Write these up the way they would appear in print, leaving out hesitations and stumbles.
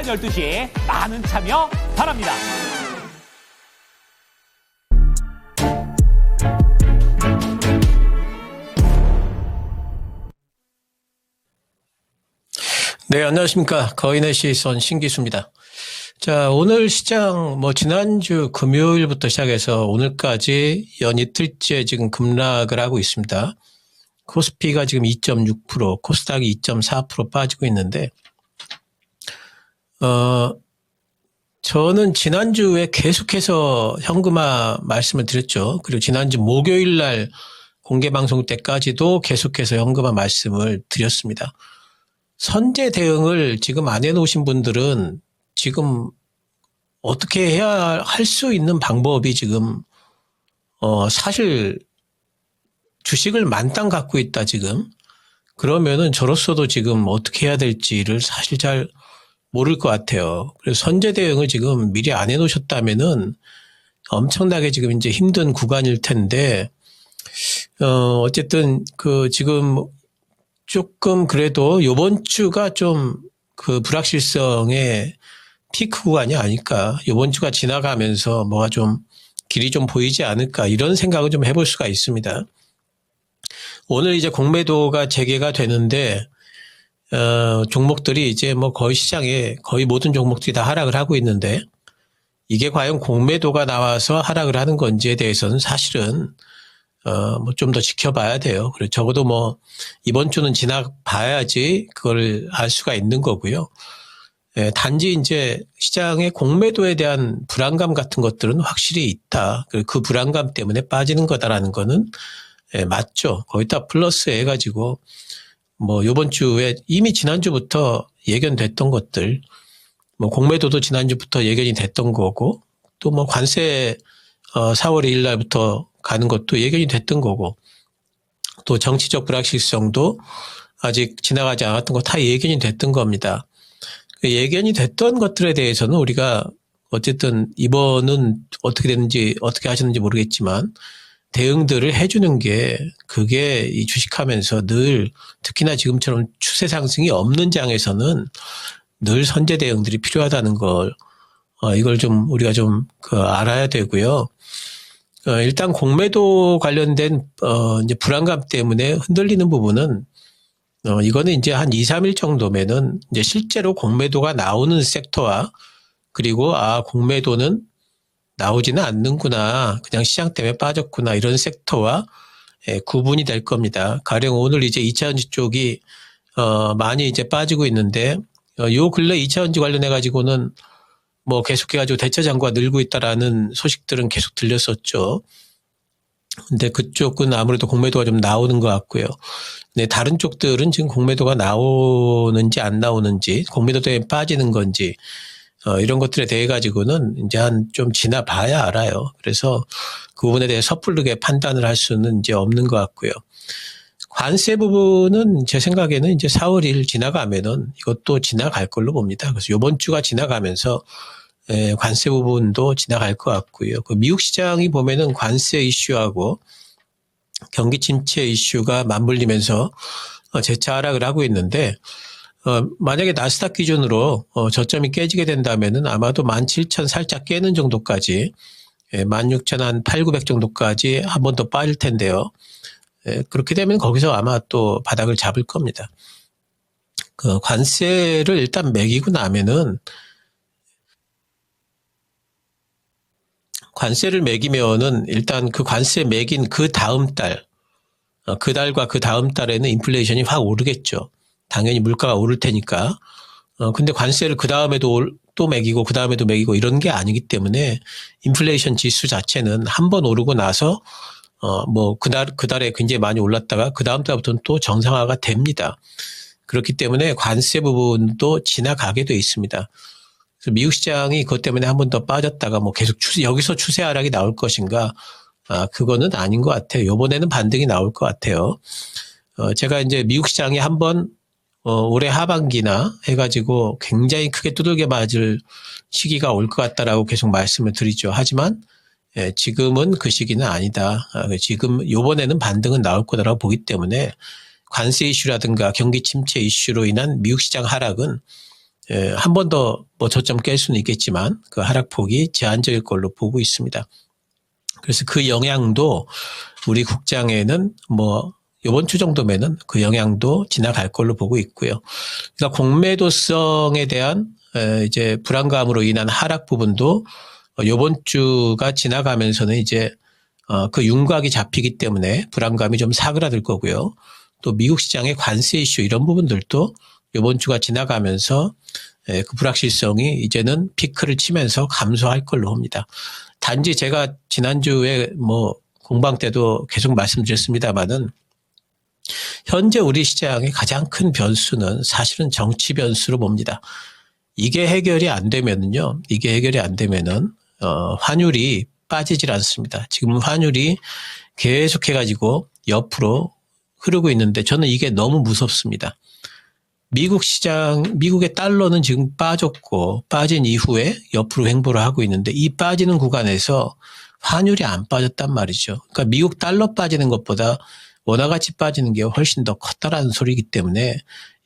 오전 12시에 많은 참여 바랍니다. 네, 안녕하십니까. 거인의 시선 신기수입니다. 자, 오늘 시장 지난주 금요일부터 시작해서 오늘까지 연 이틀째 지금 급락을 하고 있습니다. 코스피가 지금 2.6%, 코스닥이 2.4% 빠지고 있는데, 저는 지난주에 계속해서 현금화 말씀을 드렸죠. 그리고 지난주 목요일 날 공개방송 때까지도 계속해서 현금화 말씀을 드렸습니다. 선제 대응을 지금 안 해놓으신 분들은 지금 어떻게 해야 할 수 있는 방법이 지금, 사실 주식을 만땅 갖고 있다 지금. 그러면은 저로서도 지금 어떻게 해야 될지를 사실 잘 모를 것 같아요. 그래서 선제 대응을 지금 미리 안 해놓으셨다면은 엄청나게 지금 이제 힘든 구간일 텐데, 어쨌든 지금 조금 그래도 요번 주가 좀 불확실성의 피크 구간이 아닐까. 요번 주가 지나가면서 뭐가 좀 길이 좀 보이지 않을까. 이런 생각을 좀 해볼 수가 있습니다. 오늘 이제 공매도가 재개가 되는데, 종목들이 이제 거의 시장에 거의 모든 종목들이 다 하락을 하고 있는데, 이게 과연 공매도가 나와서 하락을 하는 건지에 대해서는 사실은 좀 더 지켜봐야 돼요. 그리고 적어도 이번 주는 지나봐야지 그걸 알 수가 있는 거고요. 예, 단지 이제 시장의 공매도에 대한 불안감 같은 것들은 확실히 있다. 그 불안감 때문에 빠지는 거다라는 거는 맞죠. 거기다 플러스 해가지고 요번 주에 이미 지난주부터 예견됐던 것들, 공매도도 지난주부터 예견이 됐던 거고, 또 관세 4월 2일 날부터 가는 것도 예견이 됐던 거고, 또 정치적 불확실성도 아직 지나가지 않았던 거 다 예견이 됐던 겁니다. 예견이 됐던 것들에 대해서는 우리가 어쨌든 이번은 어떻게 됐는지 어떻게 하셨는지 모르겠지만 대응들을 해주는 게 그게 이 주식하면서 늘 특히나 지금처럼 추세 상승이 없는 장에서는 늘 선제 대응들이 필요하다는 걸 이걸 좀 우리가 좀 알아야 되고요. 일단 공매도 관련된 이제 불안감 때문에 흔들리는 부분은 이거는 이제 한 2, 3일 정도면은 이제 실제로 공매도가 나오는 섹터와 그리고 공매도는 나오지는 않는구나. 그냥 시장 때문에 빠졌구나. 이런 섹터와 구분이 될 겁니다. 가령 오늘 이제 2차전지 쪽이 많이 이제 빠지고 있는데 요 근래 2차전지 관련해 가지고는 계속해가지고 대체 잔고가 늘고 있다라는 소식들은 계속 들렸었죠. 근데 그쪽은 아무래도 공매도가 좀 나오는 것 같고요. 네, 다른 쪽들은 지금 공매도가 나오는지 안 나오는지, 공매도 때문에 빠지는 건지, 이런 것들에 대해 가지고는 이제 좀 지나봐야 알아요. 그래서 그 부분에 대해 섣부르게 판단을 할 수는 이제 없는 것 같고요. 관세 부분은 제 생각에는 이제 4월 1일 지나가면은 이것도 지나갈 걸로 봅니다. 그래서 이번 주가 지나가면서 관세 부분도 지나갈 것 같고요. 미국 시장이 보면은 관세 이슈하고 경기 침체 이슈가 맞물리면서 재차 하락을 하고 있는데, 만약에 나스닥 기준으로 저점이 깨지게 된다면은 아마도 17,000 살짝 깨는 정도까지 16,800 정도까지 한 번 더 빠질 텐데요. 그렇게 되면 거기서 아마 또 바닥을 잡을 겁니다. 관세를 일단 매기고 나면은 관세를 매기면은 일단 그 관세 매긴 그 다음 달, 그 달과 그 다음 달에는 인플레이션이 확 오르겠죠. 당연히 물가가 오를 테니까. 근데 관세를 그 다음에도 또 매기고 그 다음에도 매기고 이런 게 아니기 때문에 인플레이션 지수 자체는 한 번 오르고 나서 그달에 굉장히 많이 올랐다가 그 다음 달부터는 또 정상화가 됩니다. 그렇기 때문에 관세 부분도 지나가게 돼 있습니다. 그래서 미국 시장이 그것 때문에 한 번 더 빠졌다가 계속 여기서 추세 하락이 나올 것인가? 그거는 아닌 것 같아요. 이번에는 반등이 나올 것 같아요. 제가 이제 미국 시장이 한번 올해 하반기나 해가지고 굉장히 크게 두들겨 맞을 시기가 올 것 같다라고 계속 말씀을 드리죠. 하지만 지금은 그 시기는 아니다. 지금 요번에는 반등은 나올 거다라고 보기 때문에 관세 이슈라든가 경기 침체 이슈로 인한 미국 시장 하락은 한 번 더 뭐 저점 깰 수는 있겠지만 그 하락폭이 제한적일 걸로 보고 있습니다. 그래서 그 영향도 우리 국장에는 뭐 이번 주 정도면은 그 영향도 지나갈 걸로 보고 있고요. 그러니까 공매도성에 대한 이제 불안감으로 인한 하락 부분도 이번 주가 지나가면서는 이제 그 윤곽이 잡히기 때문에 불안감이 좀 사그라들 거고요. 또 미국 시장의 관세 이슈 이런 부분들도 이번 주가 지나가면서 그 불확실성이 이제는 피크를 치면서 감소할 걸로 봅니다. 단지 제가 지난주에 뭐 공방 때도 계속 말씀드렸습니다만은 현재 우리 시장의 가장 큰 변수는 사실은 정치 변수로 봅니다. 이게 해결이 안 되면은요, 환율이 빠지질 않습니다. 지금 환율이 계속해가지고 옆으로 흐르고 있는데 저는 이게 너무 무섭습니다. 미국 시장, 미국의 달러는 지금 빠졌고 빠진 이후에 옆으로 횡보를 하고 있는데 이 빠지는 구간에서 환율이 안 빠졌단 말이죠. 그러니까 미국 달러 빠지는 것보다 원화가치 빠지는 게 훨씬 더 컸다라는 소리이기 때문에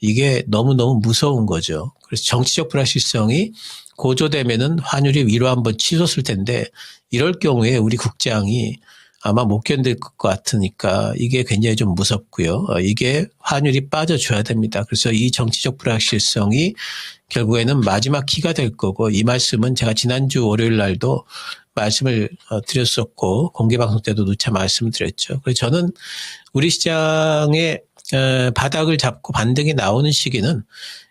이게 너무너무 무서운 거죠. 그래서 정치적 불확실성이 고조되면은 환율이 위로 한번 치솟을 텐데 이럴 경우에 우리 국장이 아마 못 견딜 것 같으니까 이게 굉장히 좀 무섭고요. 이게 환율이 빠져줘야 됩니다. 그래서 이 정치적 불확실성이 결국에는 마지막 키가 될 거고 이 말씀은 제가 지난주 월요일 날도 말씀을 드렸었고 공개방송 때도 누차 말씀을 드렸죠. 그래서 저는 우리 시장의 바닥을 잡고 반등이 나오는 시기는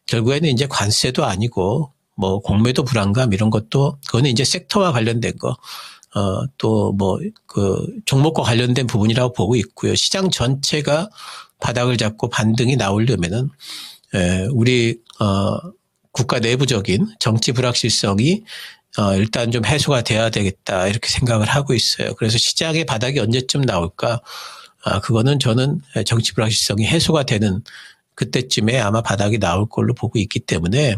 결국에는 이제 관세도 아니고 뭐 공매도 불안감 이런 것도 그거는 이제 섹터와 관련된 거 또 뭐 그 종목과 관련된 부분이라고 보고 있고요. 시장 전체가 바닥을 잡고 반등이 나오려면은 우리 국가 내부적인 정치 불확실성이 일단 좀 해소가 돼야 되겠다 이렇게 생각을 하고 있어요. 그래서 시장의 바닥이 언제쯤 나올까? 그거는 저는 정치 불확실성이 해소가 되는 그때쯤에 아마 바닥이 나올 걸로 보고 있기 때문에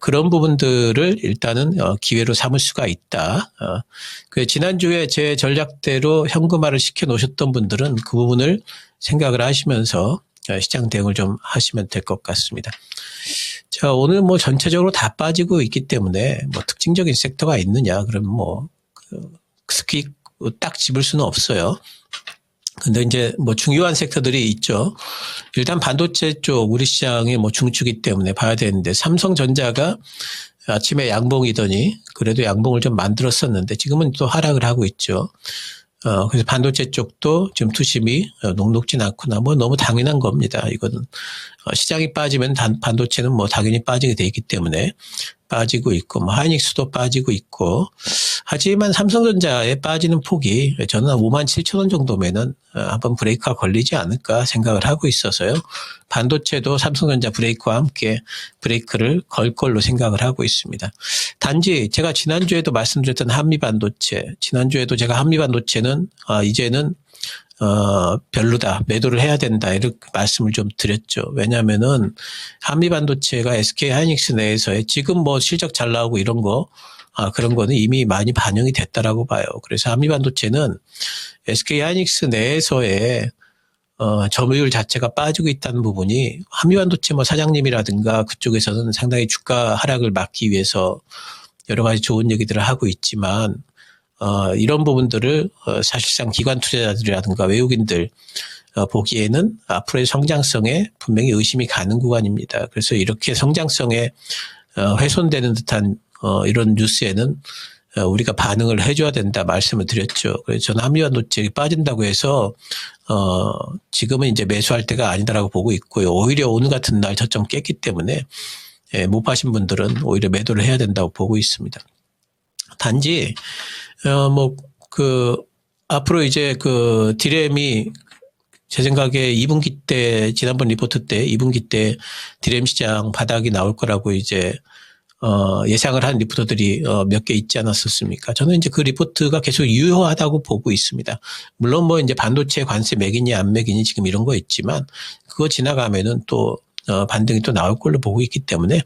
그런 부분들을 일단은 기회로 삼을 수가 있다. 그 지난주에 제 전략대로 현금화를 시켜 놓으셨던 분들은 그 부분을 생각을 하시면서 시장 대응을 좀 하시면 될 것 같습니다. 자, 오늘 뭐 전체적으로 다 빠지고 있기 때문에 뭐 특징적인 섹터가 있느냐 그러면 뭐 특히 딱 집을 수는 없어요. 근데 이제 뭐 중요한 섹터들이 있죠. 일단 반도체 쪽 우리 시장의 뭐 중추기 때문에 봐야 되는데 삼성전자가 아침에 양봉이더니 그래도 양봉을 좀 만들었었는데 지금은 또 하락을 하고 있죠. 그래서 반도체 쪽도 지금 투심이 녹록진 않구나. 뭐 너무 당연한 겁니다. 이거는 시장이 빠지면 반도체는 뭐 당연히 빠지게 돼 있기 때문에 빠지고 있고 뭐 하이닉스도 빠지고 있고 하지만 삼성전자에 빠지는 폭이 저는 한 57,000원 정도면은 한번 브레이크가 걸리지 않을까 생각을 하고 있어서요. 반도체도 삼성전자 브레이크와 함께 브레이크를 걸 걸로 생각을 하고 있습니다. 단지 제가 지난주에도 말씀드렸던 한미반도체, 지난주에도 제가 한미반도체는 이제는 별로다. 매도를 해야 된다. 이렇게 말씀을 좀 드렸죠. 왜냐하면은 한미반도체가 SK 하이닉스 내에서의 지금 뭐 실적 잘 나오고 이런 거 그런 거는 이미 많이 반영이 됐다라고 봐요. 그래서 한미반도체는 SK 하이닉스 내에서의 점유율 자체가 빠지고 있다는 부분이 한미반도체 뭐 사장님이라든가 그쪽에서는 상당히 주가 하락을 막기 위해서 여러 가지 좋은 얘기들을 하고 있지만 이런 부분들을 사실상 기관 투자자들이라든가 외국인들 보기에는 앞으로의 성장성에 분명히 의심이 가는 구간입니다. 그래서 이렇게 성장성에 훼손되는 듯한 이런 뉴스에는 우리가 반응을 해줘야 된다 말씀을 드렸죠. 그래서 저는 한미반도체 빠진다고 해서 지금은 이제 매수할 때가 아니다라고 보고 있고요. 오히려 오늘 같은 날 저점 깼기 때문에 못 파신 분들은 오히려 매도를 해야 된다고 보고 있습니다. 단지 앞으로 이제 그 디램이 제 생각에 2분기 때, 지난번 리포트 때 2분기 때 디램 시장 바닥이 나올 거라고 이제, 예상을 한 리포터들이 몇 개 있지 않았었습니까? 저는 이제 그 리포트가 계속 유효하다고 보고 있습니다. 물론 뭐 이제 반도체 관세 매기니 안 매기니 지금 이런 거 있지만 그거 지나가면은 또 반등이 또 나올 걸로 보고 있기 때문에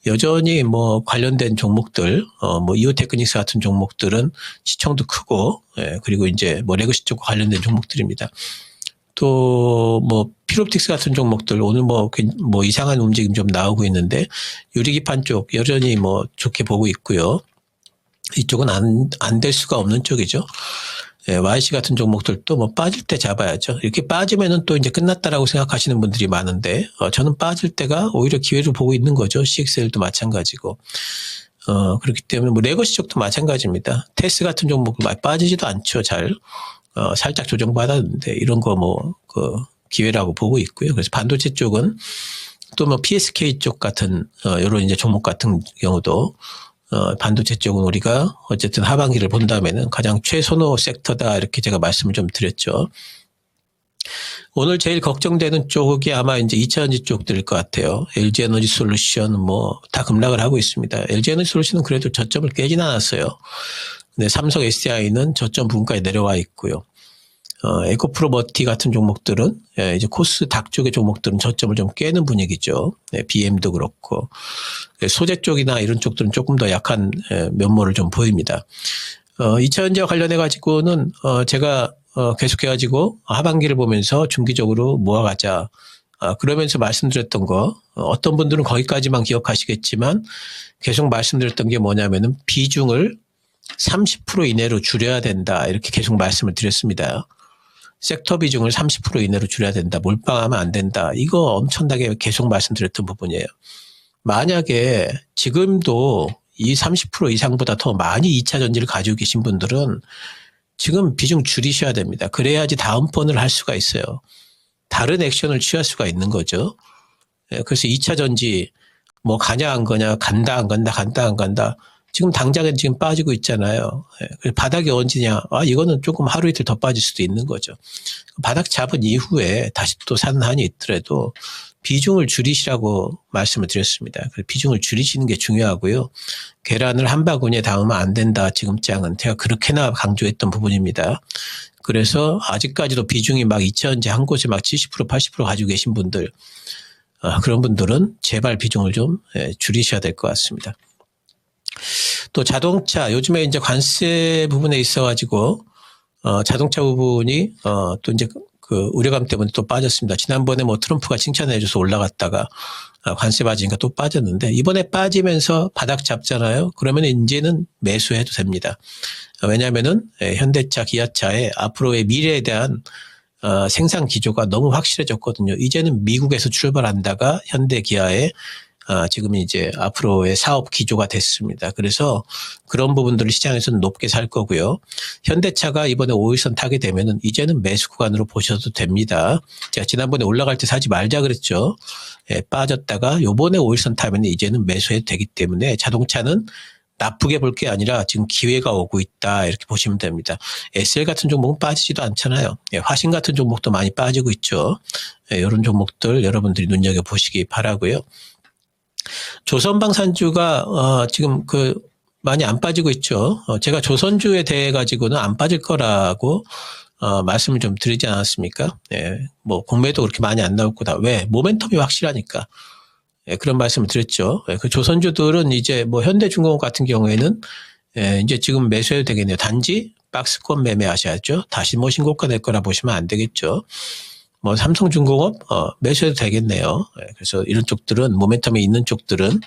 여전히 뭐 관련된 종목들, 뭐 이오테크닉스 같은 종목들은 시총도 크고, 그리고 이제 뭐 레거시 쪽과 관련된 종목들입니다. 또 뭐 필옵틱스 같은 종목들 오늘 뭐 이상한 움직임 좀 나오고 있는데 유리기판 쪽 여전히 뭐 좋게 보고 있고요. 이쪽은 안 될 수가 없는 쪽이죠. 예, YC 같은 종목들도 뭐 빠질 때 잡아야죠. 이렇게 빠지면은 또 이제 끝났다라고 생각하시는 분들이 많은데 저는 빠질 때가 오히려 기회를 보고 있는 거죠. CXL도 마찬가지고. 그렇기 때문에 뭐 레거시 쪽도 마찬가지입니다. 테스 같은 종목도 많이 빠지지도 않죠. 잘. 살짝 조정받았는데 이런 거 뭐 기회라고 보고 있고요. 그래서 반도체 쪽은 또 뭐 PSK 쪽 같은 이런 이제 종목 같은 경우도 반도체 쪽은 우리가 어쨌든 하반기를 본다면은 가장 최선호 섹터다 이렇게 제가 말씀을 좀 드렸죠. 오늘 제일 걱정되는 쪽이 아마 이제 2차전지 쪽들일 것 같아요. LG에너지 솔루션 뭐 다 급락을 하고 있습니다. LG에너지 솔루션은 그래도 저점을 깨진 않았어요. 근데 삼성 SDI는 저점 부근까지 내려와 있고요. 에코프로 머티 같은 종목들은 이제 코스닥 쪽의 종목들은 저점을 좀 깨는 분위기죠. BM도 그렇고 소재 쪽이나 이런 쪽들은 조금 더 약한 면모를 좀 보입니다. 2차전지와 관련해 가지고는 제가 계속해 가지고 하반기를 보면서 중기적으로 모아가자. 그러면서 말씀드렸던 거 어떤 분들은 거기까지만 기억하시겠지만 계속 말씀드렸던 게 뭐냐면은 비중을 30% 이내로 줄여야 된다. 이렇게 계속 말씀을 드렸습니다. 섹터 비중을 30% 이내로 줄여야 된다. 몰빵하면 안 된다. 이거 엄청나게 계속 말씀드렸던 부분이에요. 만약에 지금도 이 30% 이상보다 더 많이 2차 전지를 가지고 계신 분들은 지금 비중 줄이셔야 됩니다. 그래야지 다음번을 할 수가 있어요. 다른 액션을 취할 수가 있는 거죠. 그래서 2차 전지 뭐 가냐 안 가냐, 간다 안 간다, 간다 안 간다. 지금 당장은 지금 빠지고 있잖아요. 바닥이 언제냐? 이거는 조금 하루 이틀 더 빠질 수도 있는 거죠. 바닥 잡은 이후에 다시 또 사는 한이 있더라도 비중을 줄이시라고 말씀을 드렸습니다. 비중을 줄이시는 게 중요하고요. 계란을 한 바구니에 담으면 안 된다. 지금장은 제가 그렇게나 강조했던 부분입니다. 그래서 아직까지도 비중이 막 2차전지 한 곳에 막 70% 80% 가지고 계신 분들, 그런 분들은 제발 비중을 좀 줄이셔야 될 것 같습니다. 또 자동차 요즘에 이제 관세 부분에 있어가지고 자동차 부분이 또 이제 그 우려감 때문에 또 빠졌습니다. 지난번에 뭐 트럼프가 칭찬해줘서 올라갔다가 관세 빠지니까 또 빠졌는데 이번에 빠지면서 바닥 잡잖아요. 그러면 이제는 매수해도 됩니다. 왜냐하면은 현대차, 기아차의 앞으로의 미래에 대한 생산 기조가 너무 확실해졌거든요. 이제는 미국에서 출발한다가 현대, 기아의 지금 이제 앞으로의 사업 기조가 됐습니다. 그래서 그런 부분들을 시장에서는 높게 살 거고요. 현대차가 이번에 5일선 타게 되면은 이제는 매수 구간으로 보셔도 됩니다. 제가 지난번에 올라갈 때 사지 말자 그랬죠. 빠졌다가 요번에 5일선 타면 이제는 매수해도 되기 때문에 자동차는 나쁘게 볼 게 아니라 지금 기회가 오고 있다 이렇게 보시면 됩니다. SL 같은 종목은 빠지지도 않잖아요. 화신 같은 종목도 많이 빠지고 있죠. 이런 종목들 여러분들이 눈여겨보시기 바라고요. 조선방산주가 지금 많이 안 빠지고 있죠. 제가 조선주에 대해 가지고는 안 빠질 거라고 말씀을 좀 드리지 않았습니까? 뭐 공매도 그렇게 많이 안 나올 거다. 왜? 모멘텀이 확실하니까. 그런 말씀을 드렸죠. 그 조선주들은 이제 뭐 현대중공업 같은 경우에는 이제 지금 매수해도 되겠네요. 단지 박스권 매매하셔야죠. 다시 뭐 신고가 될 거라 보시면 안 되겠죠. 뭐 삼성중공업 매수해도 되겠네요. 그래서 이런 쪽들은 모멘텀이 있는 쪽들은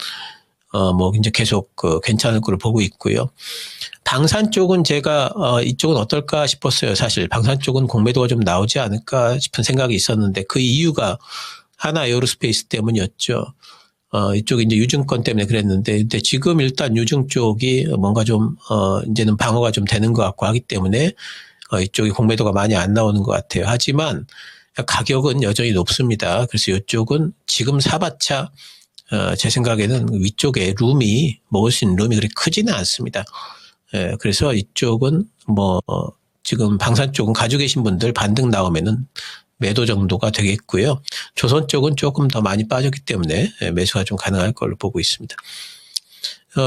뭐 이제 계속 괜찮을 거로 보고 있고요. 방산 쪽은 제가 이쪽은 어떨까 싶었어요. 사실 방산 쪽은 공매도가 좀 나오지 않을까 싶은 생각이 있었는데 그 이유가 하나 에어로스페이스 때문이었죠. 이쪽이 이제 유증권 때문에 그랬는데 근데 지금 일단 유증 쪽이 뭔가 좀 이제는 방어가 좀 되는 것 같고 하기 때문에 이쪽이 공매도가 많이 안 나오는 것 같아요. 하지만 가격은 여전히 높습니다. 그래서 이쪽은 지금 사봤자 제 생각에는 위쪽에 먹을 수 있는 룸이 그렇게 크지는 않습니다. 그래서 이쪽은 뭐 지금 방산 쪽은 가지고 계신 분들 반등 나오면은 매도 정도가 되겠고요. 조선 쪽은 조금 더 많이 빠졌기 때문에 매수가 좀 가능할 걸로 보고 있습니다.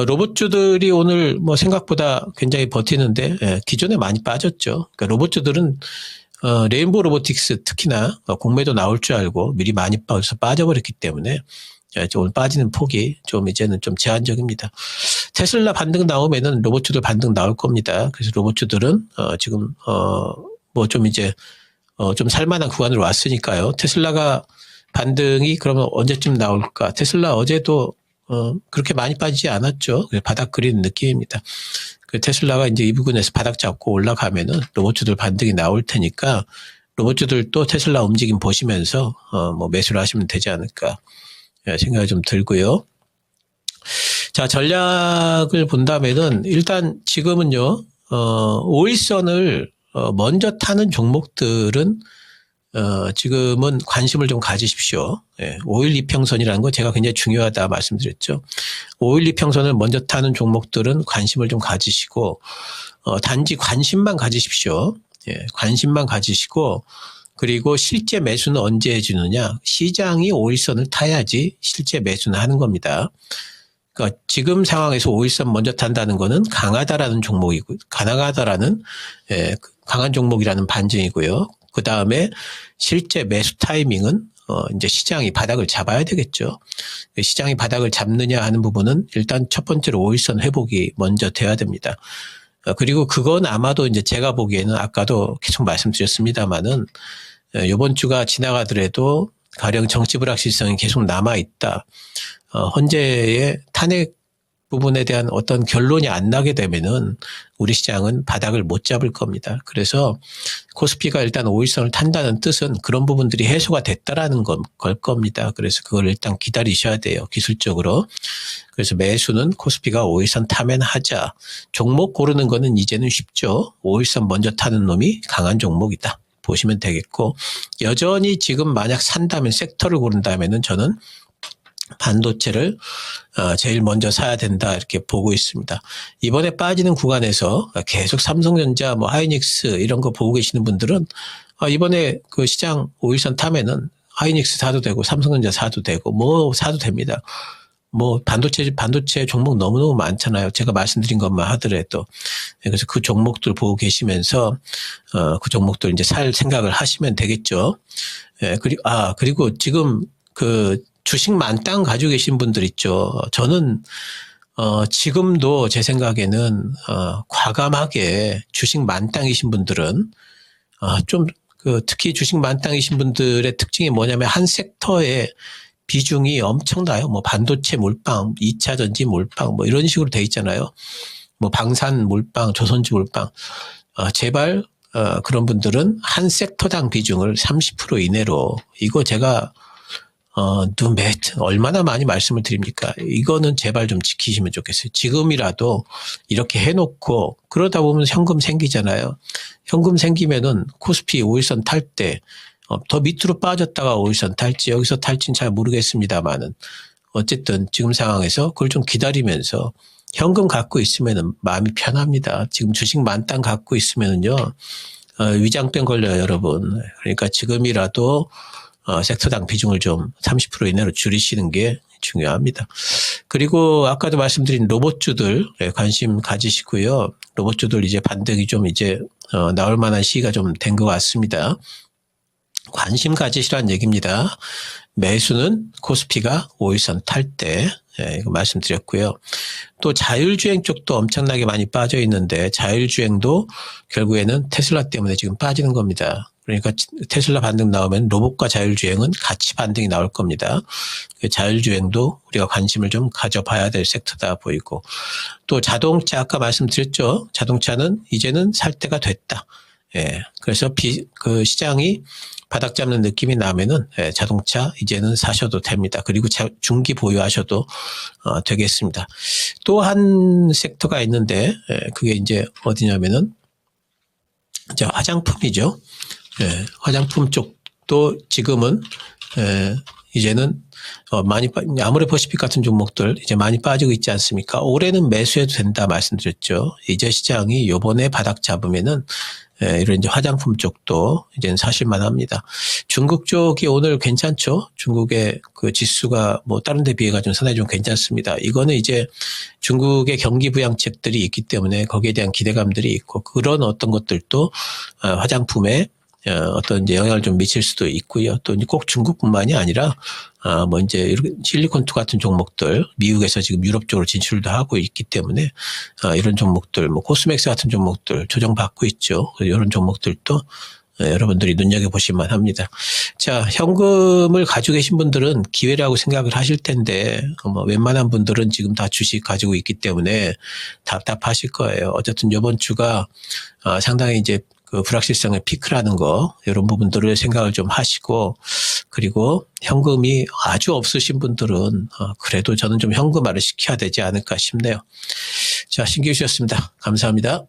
로봇주들이 오늘 뭐 생각보다 굉장히 버티는데 기존에 많이 빠졌죠. 그러니까 로봇주들은 레인보우 로보틱스 특히나 공매도 나올 줄 알고 미리 많이 빠져버렸기 때문에 오늘 빠지는 폭이 좀 이제는 좀 제한적입니다. 테슬라 반등 나오면은 로봇주들 반등 나올 겁니다. 그래서 로봇주들은 지금 뭐 좀 이제 좀 살만한 구간으로 왔으니까요. 테슬라가 반등이 그러면 언제쯤 나올까? 테슬라 어제도 그렇게 많이 빠지지 않았죠. 바닥 그리는 느낌입니다. 그 테슬라가 이제 이 부분에서 바닥 잡고 올라가면은 로봇주들 반등이 나올 테니까 로봇주들도 테슬라 움직임 보시면서 뭐 매수를 하시면 되지 않을까 생각이 좀 들고요. 자, 전략을 본다면은 일단 지금은요, 5일선을 먼저 타는 종목들은 지금은 관심을 좀 가지십시오. 5일 이평선이라는 거 제가 굉장히 중요하다 말씀드렸죠. 5일 이평선을 먼저 타는 종목들은 관심을 좀 가지시고, 단지 관심만 가지십시오. 관심만 가지시고, 그리고 실제 매수는 언제 해주느냐. 시장이 5일선을 타야지 실제 매수는 하는 겁니다. 그러니까 지금 상황에서 5일선 먼저 탄다는 거는 강하다라는 종목이고, 강하다라는, 강한 종목이라는 반증이고요. 그 다음에 실제 매수 타이밍은 이제 시장이 바닥을 잡아야 되겠죠. 시장이 바닥을 잡느냐 하는 부분은 일단 첫 번째로 5일선 회복이 먼저 돼야 됩니다. 그리고 그건 아마도 이제 제가 보기에는 아까도 계속 말씀드렸습니다만은 이번 주가 지나가더라도 가령 정치 불확실성이 계속 남아 있다. 현재의 탄핵 부분에 대한 어떤 결론이 안 나게 되면은 우리 시장은 바닥을 못 잡을 겁니다. 그래서 코스피가 일단 5일선을 탄다는 뜻은 그런 부분들이 해소가 됐다라는 걸 겁니다. 그래서 그걸 일단 기다리셔야 돼요. 기술적으로. 그래서 매수는 코스피가 5일선 타면 하자. 종목 고르는 거는 이제는 쉽죠. 5일선 먼저 타는 놈이 강한 종목이다. 보시면 되겠고, 여전히 지금 만약 산다면 섹터를 고른다면은 저는 반도체를 제일 먼저 사야 된다 이렇게 보고 있습니다. 이번에 빠지는 구간에서 계속 삼성전자, 뭐 하이닉스 이런 거 보고 계시는 분들은 이번에 그 시장 5일선 타면은 하이닉스 사도 되고 삼성전자 사도 되고 뭐 사도 됩니다. 뭐 반도체 종목 너무너무 많잖아요. 제가 말씀드린 것만 하더라도. 그래서 그 종목들 보고 계시면서 그 종목들 이제 살 생각을 하시면 되겠죠. 그리고 지금 그 주식 만땅 가지고 계신 분들 있죠. 저는 지금도 제 생각에는 과감하게 주식 만땅이신 분들은 좀 그 특히 주식 만땅이신 분들의 특징이 뭐냐면 한 섹터의 비중이 엄청나요. 뭐 반도체 몰빵, 2차 전지 몰빵 뭐 이런 식으로 돼 있잖아요. 뭐 방산 몰빵, 조선주 몰빵. 제발 그런 분들은 한 섹터당 비중을 30% 이내로, 이거 제가 얼마나 많이 말씀을 드립니까? 이거는 제발 좀 지키시면 좋겠어요. 지금이라도 이렇게 해놓고 그러다 보면 현금 생기잖아요. 현금 생기면은 코스피 5일선 탈 때 더 밑으로 빠졌다가 5일선 탈지 여기서 탈지는 잘 모르겠습니다만은 어쨌든 지금 상황에서 그걸 좀 기다리면서 현금 갖고 있으면은 마음이 편합니다. 지금 주식 만땅 갖고 있으면은요, 위장병 걸려요, 여러분. 그러니까 지금이라도 섹터당 비중을 좀 30% 이내로 줄이시는 게 중요합니다. 그리고 아까도 말씀드린 로봇주들 관심 가지시고요. 로봇주들 이제 반등이 좀 이제 나올 만한 시기가 좀 된 것 같습니다. 관심 가지시라는 얘기입니다. 매수는 코스피가 5일선 탈 때, 이거 말씀드렸고요. 또 자율주행 쪽도 엄청나게 많이 빠져 있는데 자율주행도 결국에는 테슬라 때문에 지금 빠지는 겁니다. 그러니까 테슬라 반등 나오면 로봇과 자율주행은 같이 반등이 나올 겁니다. 자율주행도 우리가 관심을 좀 가져봐야 될 섹터다 보이고, 또 자동차 아까 말씀드렸죠. 자동차는 이제는 살 때가 됐다. 그래서 그 시장이 바닥 잡는 느낌이 나면은 자동차 이제는 사셔도 됩니다. 그리고 중기 보유하셔도 되겠습니다. 또 한 섹터가 있는데 그게 이제 어디냐면은 이제 화장품이죠. 화장품 쪽도 지금은 이제는 많이 아모레퍼시픽 같은 종목들 이제 많이 빠지고 있지 않습니까? 올해는 매수해도 된다 말씀드렸죠. 이제 시장이 요번에 바닥 잡으면은 이런 이제 화장품 쪽도 이제는 사실만 합니다. 중국 쪽이 오늘 괜찮죠? 중국의 그 지수가 뭐 다른 데 비해 가지고 상당히 좀 괜찮습니다. 이거는 이제 중국의 경기 부양책들이 있기 때문에 거기에 대한 기대감들이 있고, 그런 어떤 것들도 화장품에 어떤 이제 영향을 좀 미칠 수도 있고요. 또 꼭 중국뿐만이 아니라 뭐 이제 실리콘투 같은 종목들, 미국에서 지금 유럽 쪽으로 진출도 하고 있기 때문에 이런 종목들, 뭐 코스맥스 같은 종목들 조정받고 있죠. 이런 종목들도 여러분들이 눈여겨보실만 합니다. 자, 현금을 가지고 계신 분들은 기회라고 생각을 하실 텐데, 뭐, 웬만한 분들은 지금 다 주식 가지고 있기 때문에 답답하실 거예요. 어쨌든 이번 주가 상당히 이제 그 불확실성의 피크라는 거, 이런 부분들을 생각을 좀 하시고, 그리고 현금이 아주 없으신 분들은, 그래도 저는 좀 현금화를 시켜야 되지 않을까 싶네요. 자, 신기루 씨였습니다. 감사합니다.